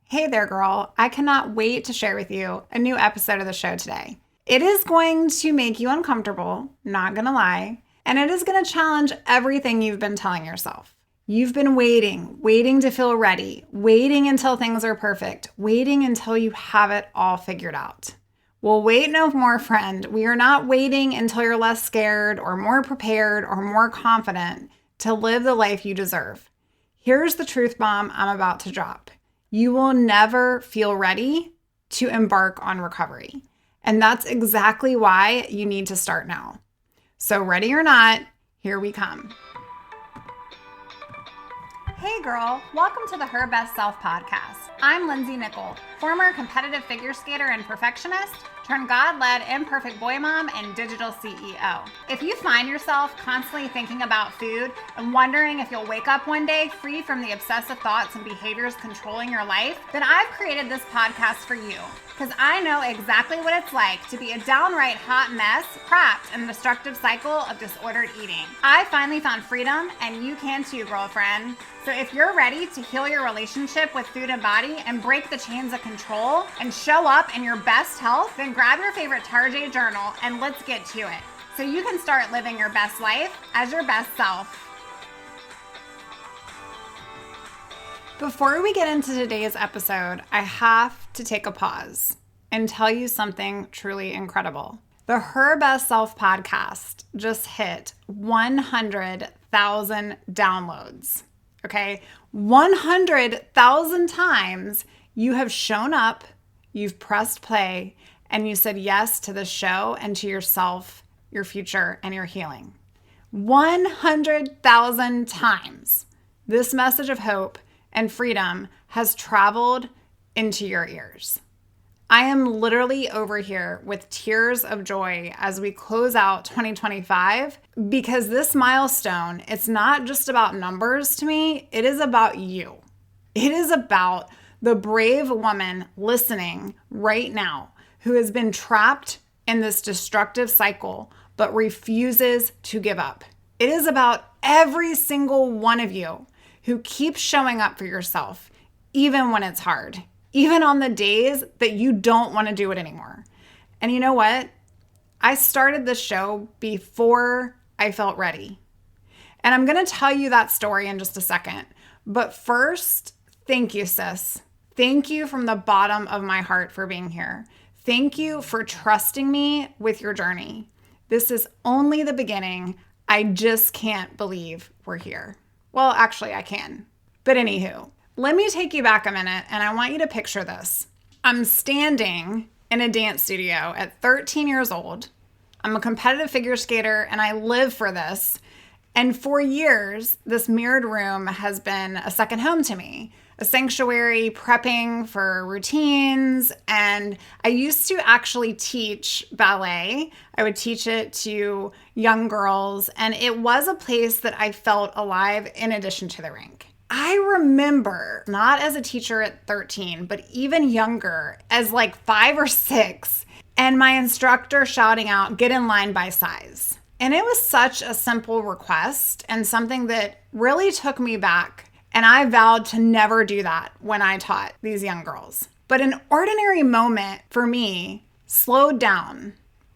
Hey there, girl. I cannot wait to share with you a new episode of the show today. It is going to make you uncomfortable, not gonna lie, and it is gonna challenge everything you've been telling yourself. You've been waiting to feel ready, waiting until things are perfect, waiting until you have it all figured out. Well, wait no more, friend. We are not waiting until you're less scared or more prepared or more confident to live the life you deserve. Here's the truth bomb I'm about to drop. You will never feel ready to embark on recovery. And that's exactly why you need to start now. So, ready or not, here we come. Hey girl, welcome to the Her Best Self podcast. I'm Lindsay Nickel, former competitive figure skater and perfectionist, turned God-led imperfect boy mom and digital CEO. If you find yourself constantly thinking about food and wondering if you'll wake up one day free from the obsessive thoughts and behaviors controlling your life, then I've created this podcast for you. Because I know exactly what it's like to be a downright hot mess, trapped in a destructive cycle of disordered eating. I finally found freedom, and you can too, girlfriend. So if you're ready to heal your relationship with food and body and break the chains of control and show up in your best health, then grab your favorite Tarjay journal and let's get to it. So you can start living your best life as your best self. Before we get into today's episode, I have to take a pause and tell you something truly incredible. The Her Best Self podcast just hit 100,000 downloads. Okay, 100,000 times you have shown up, you've pressed play, and you said yes to the show and to yourself, your future, and your healing. 100,000 times this message of hope and freedom has traveled into your ears. I am literally over here with tears of joy as we close out 2025 because this milestone, it's not just about numbers to me, it is about you. It is about the brave woman listening right now who has been trapped in this destructive cycle but refuses to give up. It is about every single one of you who keeps showing up for yourself, even when it's hard, even on the days that you don't want to do it anymore. And you know what? I started this show before I felt ready. And I'm going to tell you that story in just a second. But first, thank you, sis. Thank you from the bottom of my heart for being here. Thank you for trusting me with your journey. This is only the beginning. I just can't believe we're here. Well, actually, I can. But anywho, let me take you back a minute, and I want you to picture this. I'm standing in a dance studio at 13 years old. I'm a competitive figure skater, and I live for this. And for years, this mirrored room has been a second home to me, a sanctuary prepping for routines. And I used to actually teach ballet. I would teach it to young girls, and it was a place that I felt alive in addition to the rink. I remember, not as a teacher at 13, but even younger, as like 5 or 6, and my instructor shouting out, "Get in line by size." And it was such a simple request and something that really took me back. And I vowed to never do that when I taught these young girls. But an ordinary moment for me slowed down.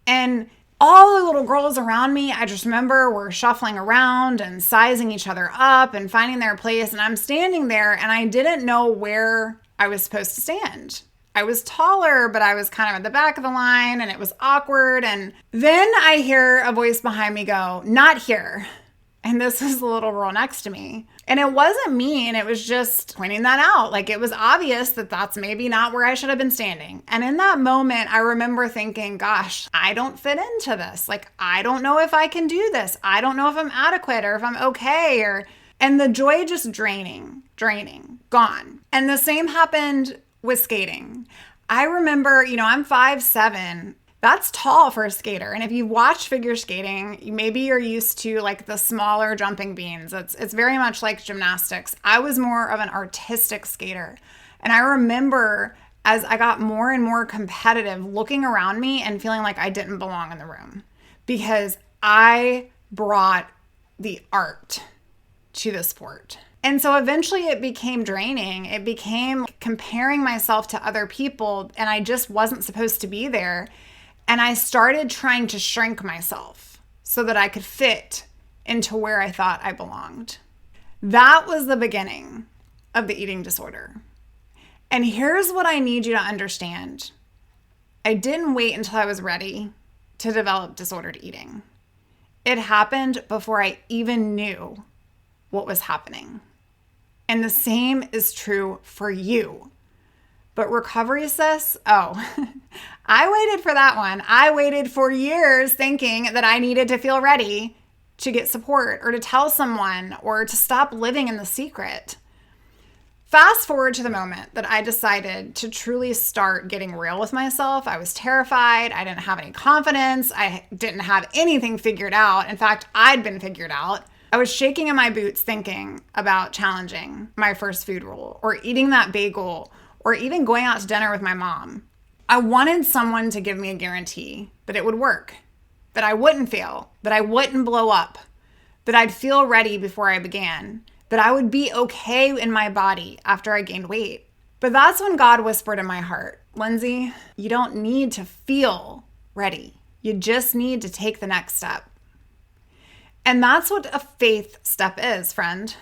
And all the little girls around me, I just remember were shuffling around and sizing each other up and finding their place. And I'm standing there and I didn't know where I was supposed to stand. I was taller, but I was kind of at the back of the line and it was awkward. And then I hear a voice behind me go, "Not here." And this was the little girl next to me. And it wasn't mean, it was just pointing that out. Like, it was obvious that that's maybe not where I should have been standing. And in that moment, I remember thinking, gosh, I don't fit into this. Like, I don't know if I can do this. I don't know if I'm adequate or if I'm okay. And the joy just draining, gone. And the same happened with skating. I remember, I'm 5'7". That's tall for a skater. And if you watch figure skating, maybe you're used to like the smaller jumping beans. It's very much like gymnastics. I was more of an artistic skater. And I remember as I got more and more competitive, looking around me and feeling like I didn't belong in the room because I brought the art to the sport. And so eventually it became draining. It became comparing myself to other people, and I just wasn't supposed to be there. And I started trying to shrink myself so that I could fit into where I thought I belonged. That was the beginning of the eating disorder. And here's what I need you to understand. I didn't wait until I was ready to develop disordered eating. It happened before I even knew what was happening. And the same is true for you. But recovery sis, I waited for that one. I waited for years thinking that I needed to feel ready to get support or to tell someone or to stop living in the secret. Fast forward to the moment that I decided to truly start getting real with myself. I was terrified. I didn't have any confidence. I didn't have anything figured out. In fact, I'd been figured out. I was shaking in my boots thinking about challenging my first food rule or eating that bagel or even going out to dinner with my mom. I wanted someone to give me a guarantee that it would work, that I wouldn't fail, that I wouldn't blow up, that I'd feel ready before I began, that I would be okay in my body after I gained weight. But that's when God whispered in my heart, Lindsay, you don't need to feel ready. You just need to take the next step. And that's what a faith step is, friend.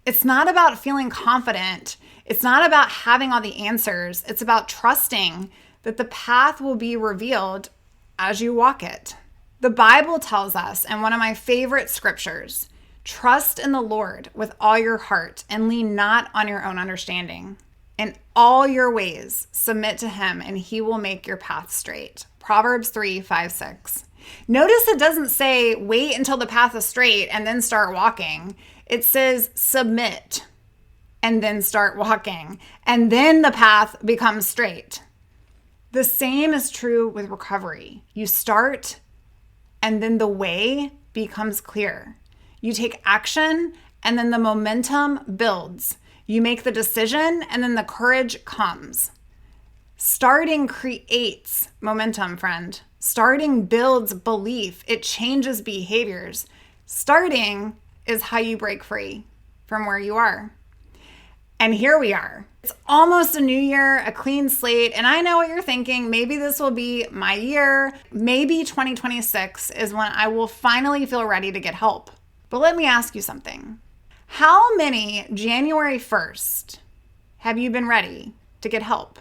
It's not about feeling confident. It's not about having all the answers. It's about trusting that the path will be revealed as you walk it. The Bible tells us, in one of my favorite scriptures, trust in the Lord with all your heart and lean not on your own understanding. In all your ways, submit to him and he will make your path straight. Proverbs 3:5-6. Notice it doesn't say wait until the path is straight and then start walking. It says submit and then start walking, and then the path becomes straight. The same is true with recovery. You start and then the way becomes clear. You take action and then the momentum builds. You make the decision and then the courage comes. Starting creates momentum, friend. Starting builds belief. It changes behaviors. Starting is how you break free from where you are. And here we are. It's almost a new year, a clean slate. And I know what you're thinking. Maybe this will be my year. Maybe 2026 is when I will finally feel ready to get help. But let me ask you something. How many January 1st have you been ready to get help?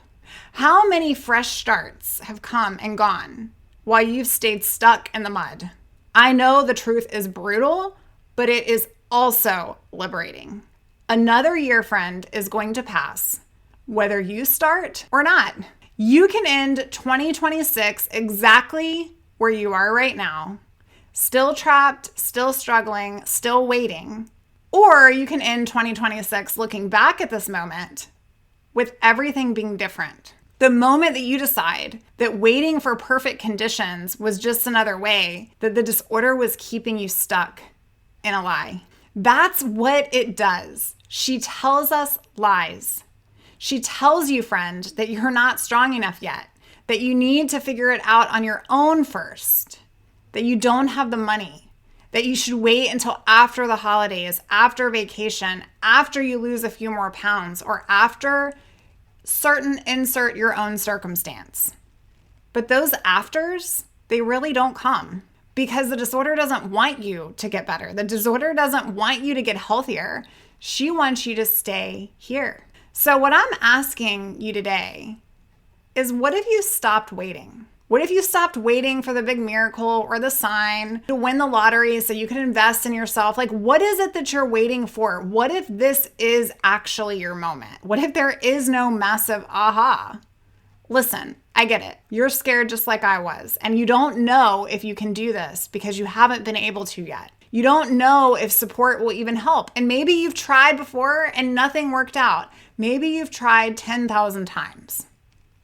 How many fresh starts have come and gone while you've stayed stuck in the mud? I know the truth is brutal, but it is also liberating. Another year, friend, is going to pass, whether you start or not. You can end 2026 exactly where you are right now, still trapped, still struggling, still waiting. Or you can end 2026 looking back at this moment with everything being different. The moment that you decide that waiting for perfect conditions was just another way that the disorder was keeping you stuck in a lie. That's what it does. She tells us lies. She tells you, friend, that you're not strong enough yet, that you need to figure it out on your own first, that you don't have the money, that you should wait until after the holidays, after vacation, after you lose a few more pounds, or after certain insert your own circumstance. But those afters, they really don't come because the disorder doesn't want you to get better. The disorder doesn't want you to get healthier. She wants you to stay here. So what I'm asking you today is, what if you stopped waiting? What if you stopped waiting for the big miracle or the sign to win the lottery so you can invest in yourself? Like, what is it that you're waiting for? What if this is actually your moment? What if there is no massive aha? Listen, I get it. You're scared just like I was, and you don't know if you can do this because you haven't been able to yet. You don't know if support will even help. And maybe you've tried before and nothing worked out. Maybe you've tried 10,000 times.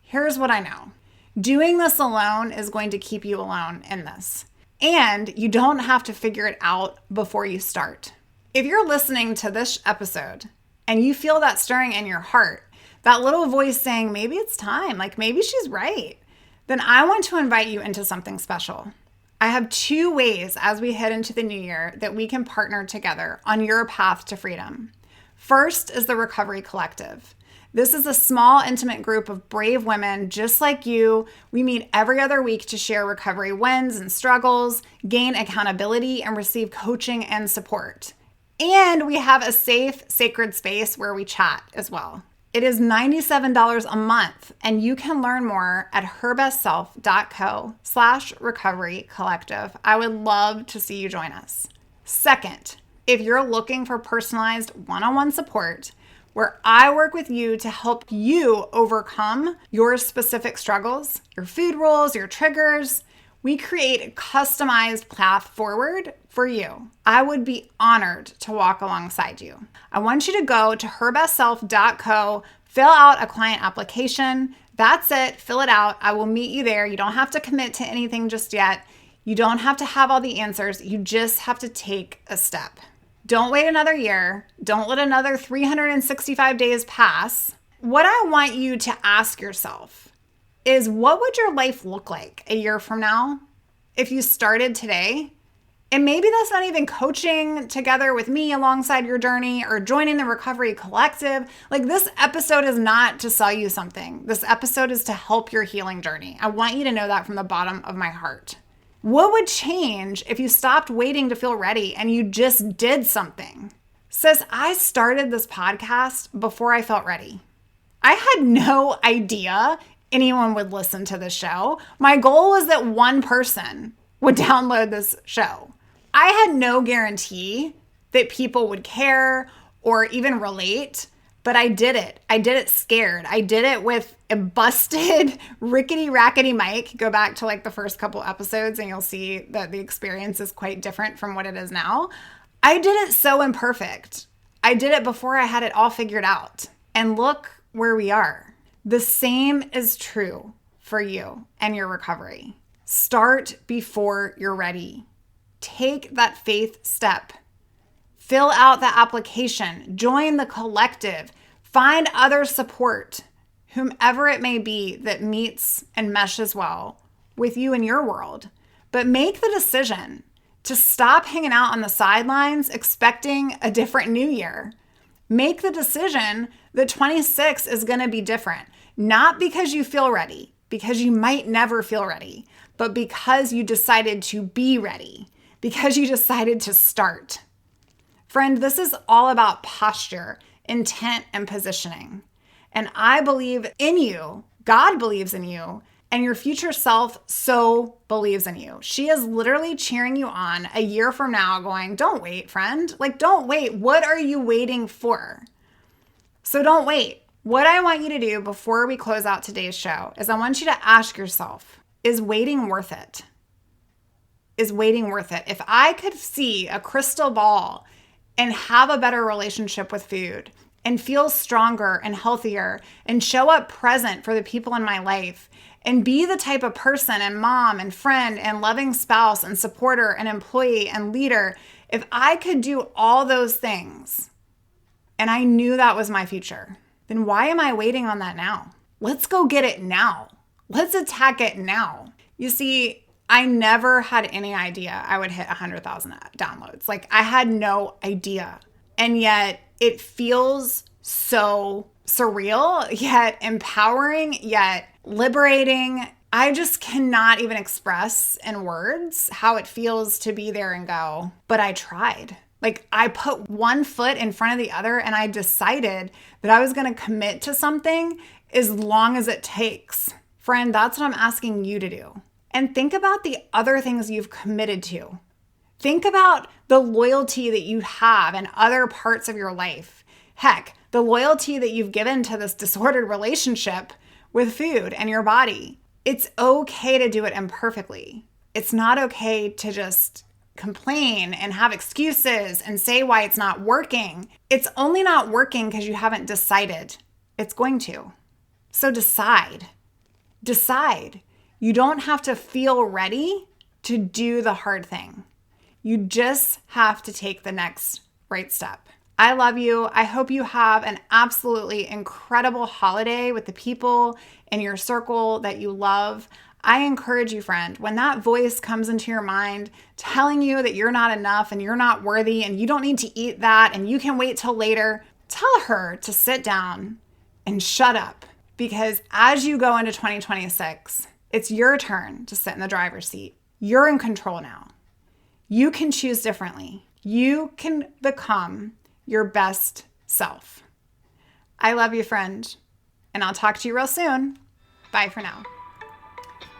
Here's what I know. Doing this alone is going to keep you alone in this. And you don't have to figure it out before you start. If you're listening to this episode and you feel that stirring in your heart, that little voice saying, maybe it's time, like maybe she's right, then I want to invite you into something special. I have 2 ways as we head into the new year that we can partner together on your path to freedom. First is the Recovery Collective. This is a small, intimate group of brave women just like you. We meet every other week to share recovery wins and struggles, gain accountability, and receive coaching and support. And we have a safe, sacred space where we chat as well. It is $97 a month, and you can learn more at herbestself.co/recovery collective. I would love to see you join us. Second, if you're looking for personalized one-on-one support, where I work with you to help you overcome your specific struggles, your food rules, your triggers, we create a customized path forward for you. I would be honored to walk alongside you. I want you to go to herbestself.co, fill out a client application. That's it. Fill it out. I will meet you there. You don't have to commit to anything just yet. You don't have to have all the answers. You just have to take a step. Don't wait another year. Don't let another 365 days pass. What I want you to ask yourself is, what would your life look like a year from now if you started today? And maybe that's not even coaching together with me alongside your journey or joining the Recovery Collective. Like, this episode is not to sell you something. This episode is to help your healing journey. I want you to know that from the bottom of my heart. What would change if you stopped waiting to feel ready and you just did something? Sis, I started this podcast before I felt ready. I had no idea anyone would listen to this show. My goal was that one person would download this show. I had no guarantee that people would care or even relate, but I did it. I did it scared. I did it with a busted rickety-rackety mic. Go back to like the first couple episodes and you'll see that the experience is quite different from what it is now. I did it so imperfect. I did it before I had it all figured out. And look where we are. The same is true for you and your recovery. Start before you're ready. Take that faith step. Fill out the application. Join the collective. Find other support, whomever it may be that meets and meshes well with you in your world. But make the decision to stop hanging out on the sidelines expecting a different new year. Make the decision that 26 is going to be different. Not because you feel ready, because you might never feel ready, but because you decided to be ready, because you decided to start. Friend, this is all about posture, intent, and positioning. And I believe in you. God believes in you. And your future self so believes in you. She is literally cheering you on a year from now going, don't wait, friend. Like, don't wait. What are you waiting for? So don't wait. What I want you to do before we close out today's show is I want you to ask yourself, is waiting worth it? Is waiting worth it? If I could see a crystal ball and have a better relationship with food and feel stronger and healthier and show up present for the people in my life and be the type of person and mom and friend and loving spouse and supporter and employee and leader, if I could do all those things and I knew that was my future, then why am I waiting on that now? Let's go get it now. Let's attack it now. You see, I never had any idea I would hit 100,000 downloads. Like, I had no idea. And yet it feels so surreal, yet empowering, yet liberating. I just cannot even express in words how it feels to be there and go, but I tried. Like, I put one foot in front of the other and I decided that I was going to commit to something as long as it takes. Friend, that's what I'm asking you to do. And think about the other things you've committed to. Think about the loyalty that you have in other parts of your life. Heck, the loyalty that you've given to this disordered relationship with food and your body. It's okay to do it imperfectly. It's not okay to just complain and have excuses and say why it's not working. It's only not working because you haven't decided it's going to. So decide. Decide. You don't have to feel ready to do the hard thing. You just have to take the next right step. I love you. I hope you have an absolutely incredible holiday with the people in your circle that you love. I encourage you, friend, when that voice comes into your mind telling you that you're not enough and you're not worthy and you don't need to eat that and you can wait till later, tell her to sit down and shut up, because as you go into 2026, it's your turn to sit in the driver's seat. You're in control now. You can choose differently. You can become your best self. I love you, friend, and I'll talk to you real soon. Bye for now.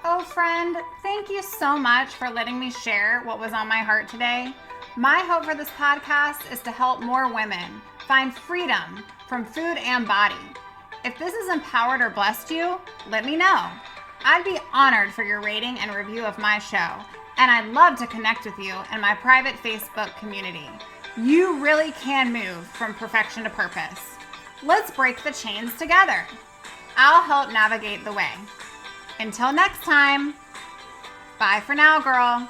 Oh, friend, thank you so much for letting me share what was on my heart today. My hope for this podcast is to help more women find freedom from food and body. If this has empowered or blessed you, let me know. I'd be honored for your rating and review of my show, and I'd love to connect with you in my private Facebook community. You really can move from perfection to purpose. Let's break the chains together. I'll help navigate the way. Until next time, bye for now, girl.